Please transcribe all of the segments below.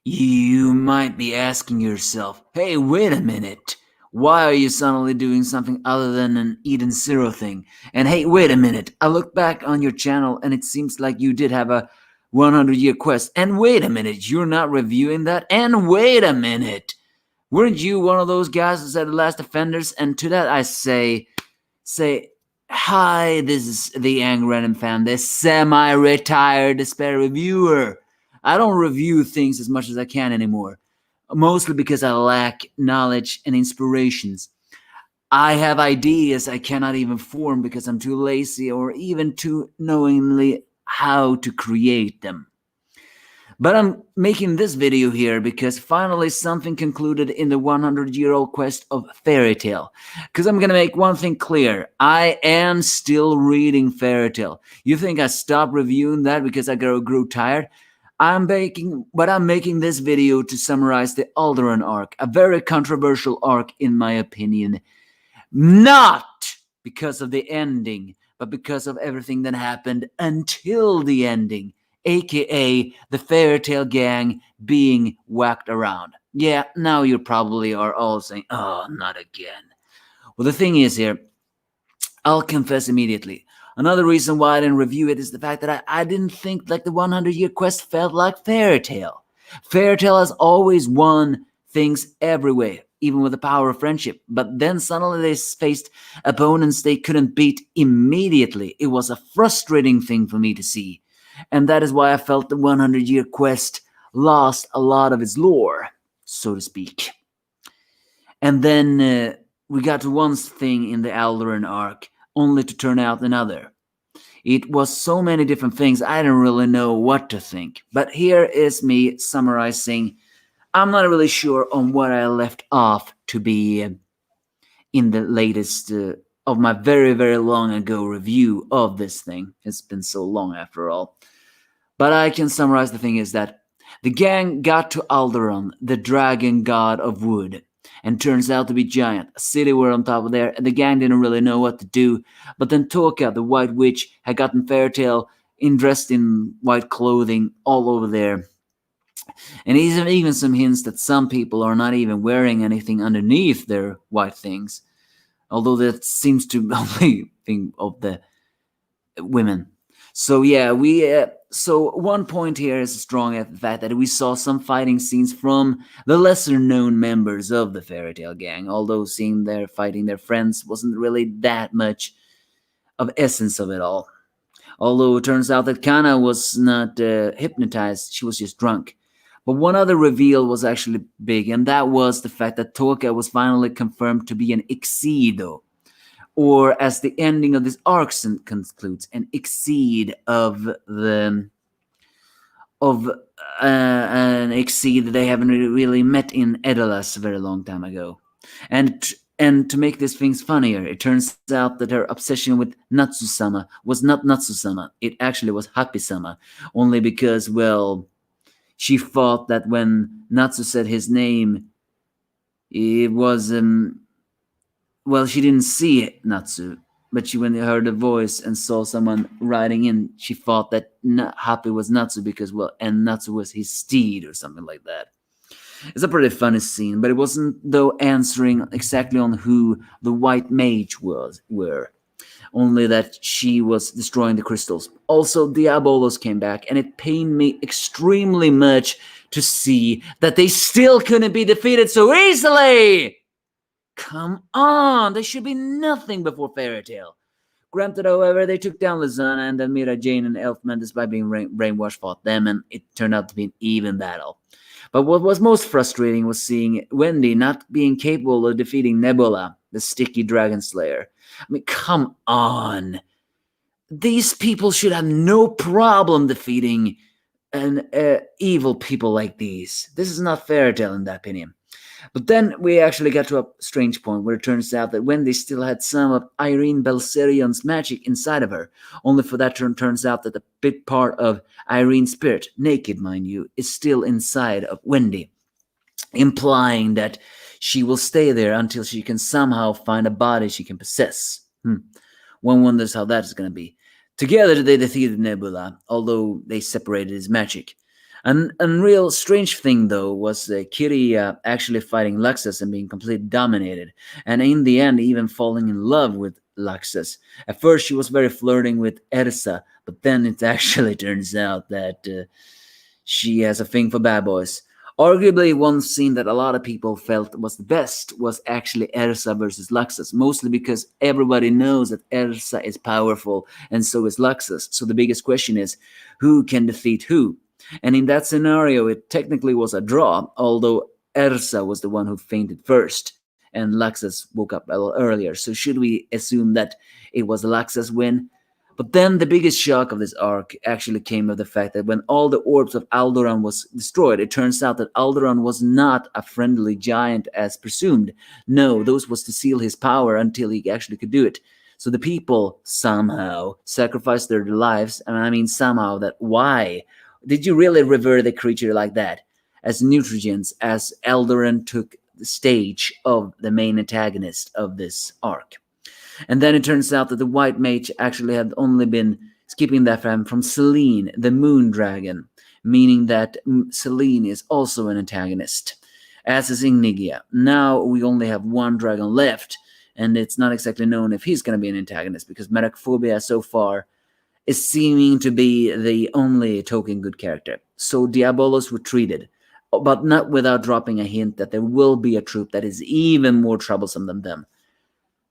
You might be asking yourself, hey, wait a minute. Why are you suddenly doing something other than an Eden Zero thing? And hey, wait a minute. I look back on your channel and it seems like you did have a 100-year quest. And wait a minute, you're not reviewing that? And wait a minute. Weren't you one of those guys who said The Last Defenders? And to that I say, hi, this is the Ang Random fan, the semi-retired despair reviewer. I don't review things as much as I can anymore, mostly because I lack knowledge and inspirations. I have ideas I cannot even form because I'm too lazy or even too knowingly how to create them. But I'm making this video here because finally something concluded in the 100-year-old quest of Fairy Tail. Because I'm gonna make one thing clear. I am still reading Fairy Tail. You think I stopped reviewing that because I grew tired? I'm making this video to summarize the Alodran arc, a very controversial arc in my opinion. Not because of the ending, but because of everything that happened until the ending, aka the Fairy Tail gang being whacked around. Yeah, now you probably are all saying, oh, not again. Well, the thing is here, I'll confess immediately. Another reason why I didn't review it is the fact that I didn't think like the 100-year quest felt like Fairy Tail. Fairy Tail has always won things everywhere, even with the power of friendship. But then suddenly they faced opponents they couldn't beat immediately. It was a frustrating thing for me to see. And that is why I felt the 100-year quest lost a lot of its lore, so to speak. And then we got to one thing in the Alodran arc, only to turn out another. It was so many different things, I didn't really know what to think. But here is me summarizing. I'm not really sure on what I left off to be in the latest of my very, very long ago review of this thing. It's been so long after all. But I can summarize the thing is that the gang got to Alodran, the dragon god of wood, and turns out to be giant. A city were on top of there, and the gang didn't really know what to do. But then Toka, the white witch, had gotten Fairy Tail dressed in white clothing all over there. And even some hints that some people are not even wearing anything underneath their white things. Although that seems to only think of the women. So yeah, so one point here is strong at the fact that we saw some fighting scenes from the lesser known members of the Fairy Tail gang, although seeing their fighting their friends wasn't really that much of essence of it all. Although it turns out that Kana was not hypnotized, she was just drunk. But one other reveal was actually big, and that was the fact that Toka was finally confirmed to be an Ixido, or as the ending of this arc concludes, an exceed of an exceed they haven't really met in Edolas a very long time ago. And to make these things funnier, it turns out that her obsession with Natsusama was not Natsusama, it actually was Happy-sama, only because, well, she thought that when Natsu said his name, it was well, she didn't see it, Natsu, but when she heard the voice and saw someone riding in, she thought that Happy was Natsu because, well, and Natsu was his steed or something like that. It's a pretty funny scene, but it wasn't, though, answering exactly on who the white mage were. Only that she was destroying the crystals. Also, Diabolos came back, and it pained me extremely much to see that they still couldn't be defeated so easily! Come on, there should be nothing before Fairy Tail. Granted, however, they took down Lizana, and then Mira Jane and Elfman, despite being brainwashed, fought them, and it turned out to be an even battle. But what was most frustrating was seeing Wendy not being capable of defeating Nebula, the sticky dragon slayer. I mean, come on. These people should have no problem defeating evil people like these. This is not Fairy Tail in that opinion. But then we actually got to a strange point where it turns out that Wendy still had some of Irene Belserion's magic inside of her, only for that turns out that a big part of Irene's spirit, naked mind you, is still inside of Wendy, implying that she will stay there until she can somehow find a body she can possess. One wonders how that is going to be. Together they defeated Nebula, although they separated his magic. An unreal strange thing though was Kitty actually fighting Luxus and being completely dominated, and in the end even falling in love with Luxus. At first she was very flirting with Ersa, but then it actually turns out that she has a thing for bad boys. Arguably, one scene that a lot of people felt was the best was actually Ersa versus Luxus, mostly because everybody knows that Ersa is powerful and so is Luxus. So the biggest question is who can defeat who? And in that scenario, it technically was a draw, although Ersa was the one who fainted first and Luxus woke up a little earlier. So should we assume that it was Luxus' win? But then the biggest shock of this arc actually came of the fact that when all the orbs of Alodran was destroyed, it turns out that Alodran was not a friendly giant as presumed. No, those was to seal his power until he actually could do it. So the people somehow sacrificed their lives, and I mean somehow that why? Did you really revere the creature like that? As nutrients, as Alodran took the stage of the main antagonist of this arc. And then it turns out that the white mage actually had only been skipping that from Selene, the moon dragon, meaning that Selene is also an antagonist, as is Ignigia. Now we only have one dragon left, and it's not exactly known if he's going to be an antagonist, because Metaphobia so far is seeming to be the only token good character. So Diabolos retreated, but not without dropping a hint that there will be a troop that is even more troublesome than them.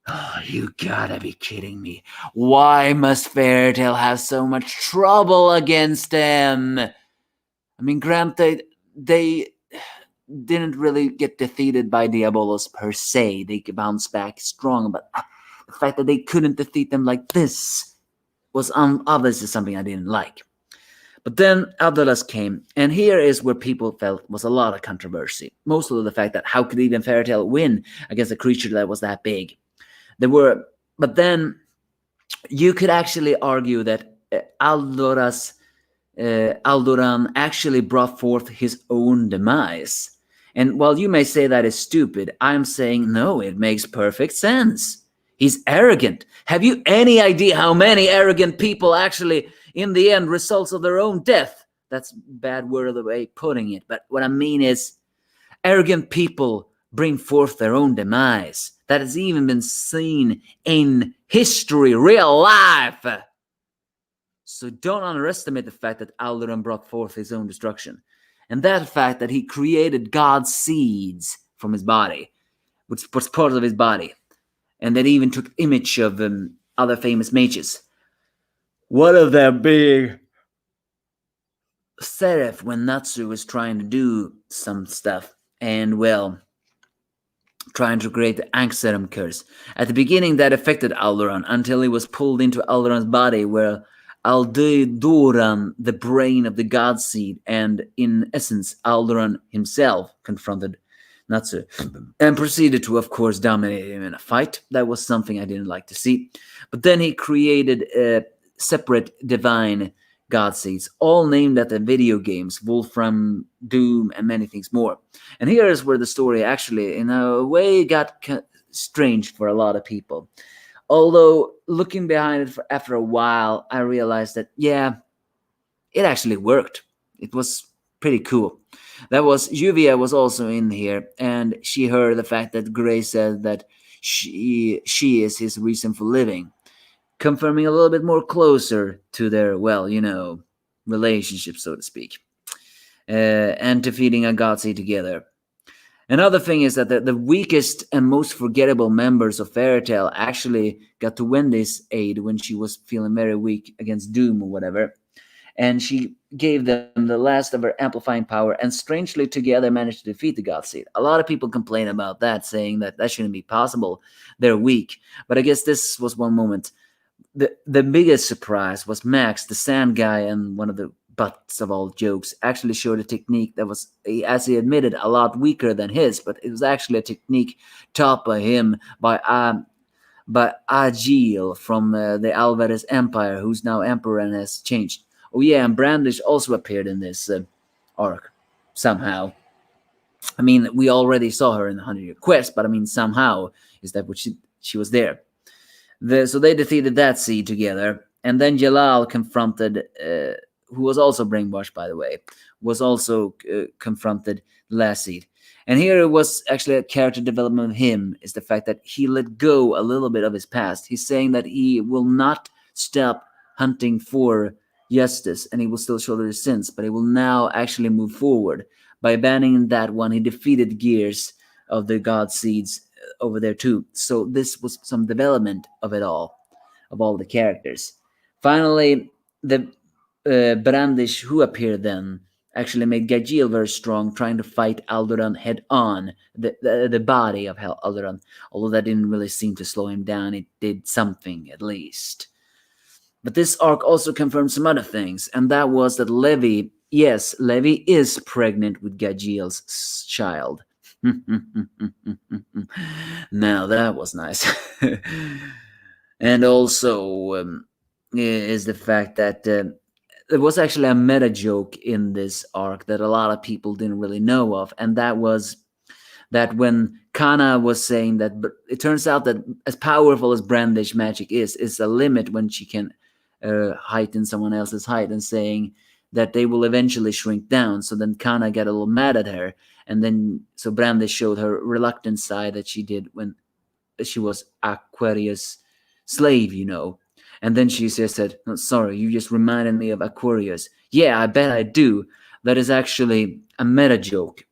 Oh, you gotta be kidding me. Why must Fairytale have so much trouble against them? I mean, granted, they didn't really get defeated by Diabolos per se. They could bounce back strong, but the fact that they couldn't defeat them like this was obviously something I didn't like. But then Abdullah came, and here is where people felt was a lot of controversy. Mostly the fact that how could even Fairytale win against a creature that was that big? But then you could actually argue that Aldoran actually brought forth his own demise. And while you may say that is stupid, I'm saying no, it makes perfect sense. He's arrogant. Have you any idea how many arrogant people actually, in the end, results of their own death? That's a bad word of the way of putting it. But what I mean is, arrogant people bring forth their own demise. That has even been seen in history, real life. So don't underestimate the fact that Aldoran brought forth his own destruction. And that fact that he created God's seeds from his body, which was part of his body. And that he even took image of other famous mages. What of their big seraph when Natsu was trying to do some stuff? And well, trying to create the Ankh-Serum curse. At the beginning, that affected Aldoran until he was pulled into Aldoran's body, where Aldeoran, the brain of the god seed, and in essence, Aldoran himself confronted Natsu and proceeded to, of course, dominate him in a fight. That was something I didn't like to see. But then he created separate divine god seeds, all named after video games, Wolfram, Doom, and many things more. And here is where the story actually, in a way, got strange for a lot of people. Although, looking behind it after a while, I realized that, yeah, it actually worked. It was pretty cool. That was, Juvia was also in here, and she heard the fact that Gray said that she is his reason for living, confirming a little bit more closer to their, well, relationship, so to speak, and defeating a god seed together. Another thing is that the weakest and most forgettable members of Fairytale actually got to Wendy's aid when she was feeling very weak against Doom or whatever. And she gave them the last of her amplifying power, and strangely together managed to defeat the God Seed. A lot of people complain about that, saying that that shouldn't be possible. They're weak. But I guess this was one moment. The biggest surprise was Max, the sand guy, and one of the butts of all jokes, actually showed a technique that was, as he admitted, a lot weaker than his, but it was actually a technique taught by him by Agil from the Alvarez Empire, who's now emperor and has changed. Oh yeah, and Brandish also appeared in this arc somehow. I mean, we already saw her in the 100-Year Quest, but I mean, somehow is that what she was there. So they defeated that seed together, and then Jalal confronted, who was also brainwashed, by the way, was also confronted last seed. And here it was actually a character development of him, is the fact that he let go a little bit of his past. He's saying that he will not stop hunting for justice and he will still shoulder his sins, but he will now actually move forward. By abandoning that one, he defeated Gears of the God Seeds over there too. So this was some development of it all, of all the characters. Finally, the Brandish, who appeared then, actually made Gajiel very strong, trying to fight Alodran head on, the body of Alodran. Although that didn't really seem to slow him down, it did something at least. But this arc also confirmed some other things, and that was that Levi, yes, Levi is pregnant with Gajiel's child. Now that was nice. And also is the fact that there was actually a meta joke in this arc that a lot of people didn't really know of, and that was that when Kana was saying that, but it turns out that as powerful as Brandish magic is a limit when she can heighten someone else's height, and saying that they will eventually shrink down. So then Kana got a little mad at her, and then so Brandish showed her reluctant side that she did when she was Aquarius' slave, you know. And then she just said, "Oh, sorry, you just reminded me of Aquarius." Yeah, I bet I do. That is actually a meta joke.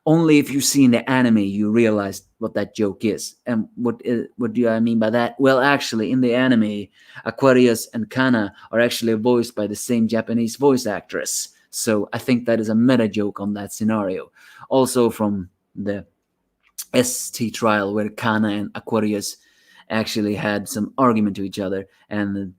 Only if you've seen the anime you realize what that joke is. And what do I mean by that? Well, actually, in the anime, Aquarius and Kana are actually voiced by the same Japanese voice actress. So I think that is a meta joke on that scenario. Also from the ST trial where Kana and Aquarius actually had some argument to each other, and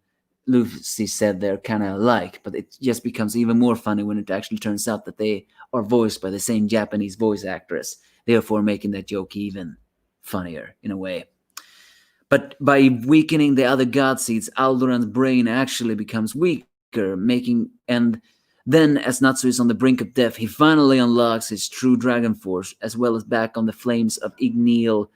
Lucy said they're kind of alike, but it just becomes even more funny when it actually turns out that they are voiced by the same Japanese voice actress, therefore making that joke even funnier in a way. But by weakening the other god seeds, Aldoran's brain actually becomes weaker, making and then, as Natsu is on the brink of death, he finally unlocks his true dragon force, as well as back on the flames of Igneal,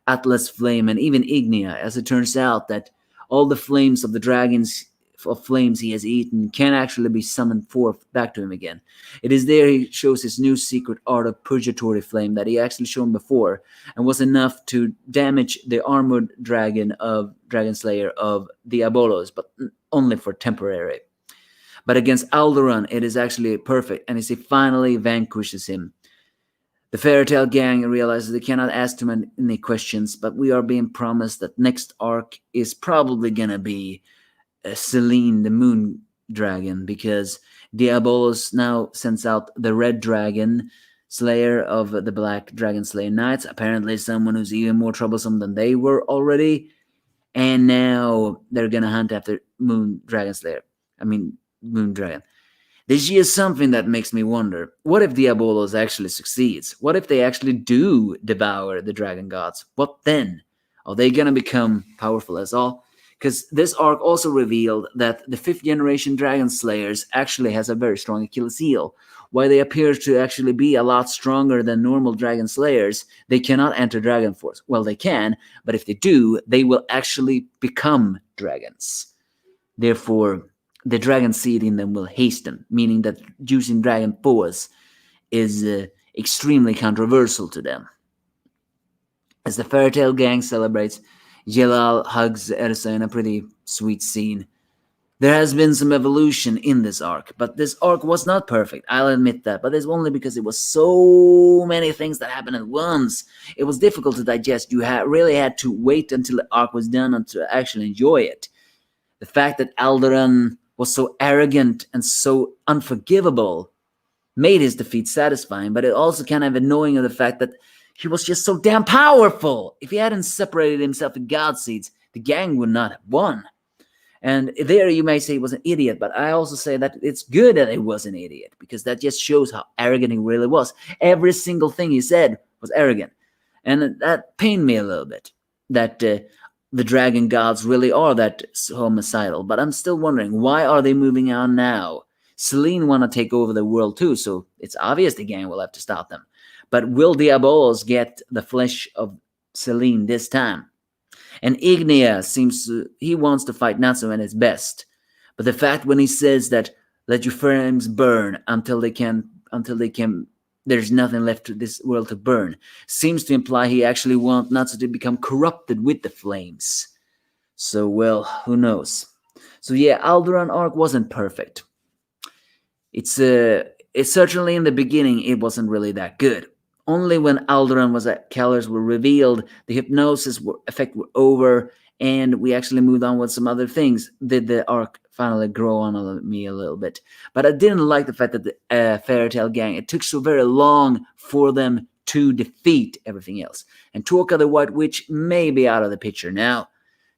Atlas Flame, and even Ignea, as it turns out that all the flames of the dragons of flames he has eaten can actually be summoned forth back to him again. It is there he shows his new secret art of Purgatory Flame that he actually shown before, and was enough to damage the armored dragon of Dragon Slayer of Diabolos, but only for temporary. But against Aldoran, it is actually perfect, and as he finally vanquishes him, the Fairy Tail gang realizes they cannot ask too many questions, but we are being promised that next arc is probably gonna be Selene, the Moon Dragon, because Diabolos now sends out the Red Dragon, Slayer of the Black Dragon Slayer Knights, apparently someone who's even more troublesome than they were already, and now they're gonna hunt after Moon Dragon. This is something that makes me wonder, what if Diabolos actually succeeds? What if they actually do devour the dragon gods? What then? Are they gonna become powerful as all? Because this arc also revealed that the 5th generation Dragon Slayers actually has a very strong Achilles heel. While they appear to actually be a lot stronger than normal Dragon Slayers, they cannot enter Dragon Force. Well, they can, but if they do, they will actually become dragons. Therefore, the dragon seed in them will hasten, meaning that using Dragon Force is extremely controversial to them. As the Fairy Tail gang celebrates, Jelal hugs Ersa in a pretty sweet scene. There has been some evolution in this arc, but this arc was not perfect, I'll admit that, but it's only because it was so many things that happened at once. It was difficult to digest. You really had to wait until the arc was done and to actually enjoy it. The fact that Aldoran was so arrogant and so unforgivable made his defeat satisfying, but it also kind of annoying of the fact that he was just so damn powerful. If he hadn't separated himself in God Seeds, the gang would not have won. And there you may say he was an idiot, but I also say that it's good that he was an idiot, because that just shows how arrogant he really was. Every single thing he said was arrogant. And that pained me a little bit, that the dragon gods really are that homicidal. But I'm still wondering, why are they moving on now? Selene want to take over the world too, so it's obvious the gang will have to stop them. But will Diabolos get the flesh of Selene this time? And Ignea he wants to fight Natsu at his best. But the fact when he says that, let your flames burn until they can until they can. There's nothing left to this world to burn. Seems to imply he actually wants Natsu to become corrupted with the flames. So, well, who knows? So yeah, Alderaan arc wasn't perfect. It's certainly in the beginning it wasn't really that good. Only when Alderaan was at colors were revealed, the effect were over, and we actually moved on with some other things, did the arc finally grow on me a little bit. But I didn't like the fact that the Fairy Tail Gang, it took so very long for them to defeat everything else. And Torka the White Witch may be out of the picture now,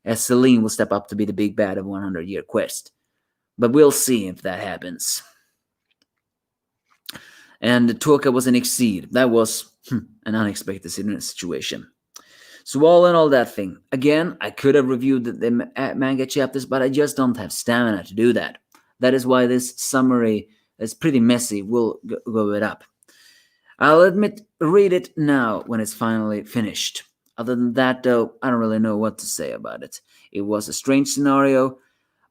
as Celine will step up to be the big bad of 100 Year Quest. But we'll see if that happens. And Torka was an exceed. That was an unexpected situation. So all in all, that thing. Again, I could have reviewed the manga chapters, but I just don't have stamina to do that. That is why this summary is pretty messy. We'll go it up. I'll admit, read it now when it's finally finished. Other than that, though, I don't really know what to say about it. It was a strange scenario,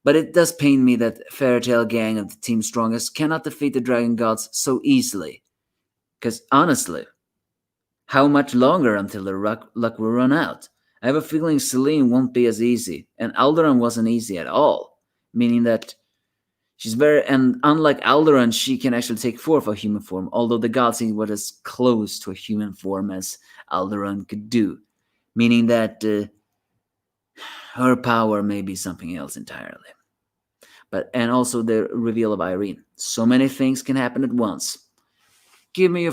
but it does pain me that Fairy Tail Gang of the Team Strongest cannot defeat the Dragon Gods so easily. Because honestly, how much longer until the luck will run out? I have a feeling Celine won't be as easy, and Alderaan wasn't easy at all. Meaning that she's and unlike Alderaan, she can actually take form of a human form, although the gods were as close to a human form as Alderaan could do. Meaning that her power may be something else entirely. And also the reveal of Irene. So many things can happen at once. Give me a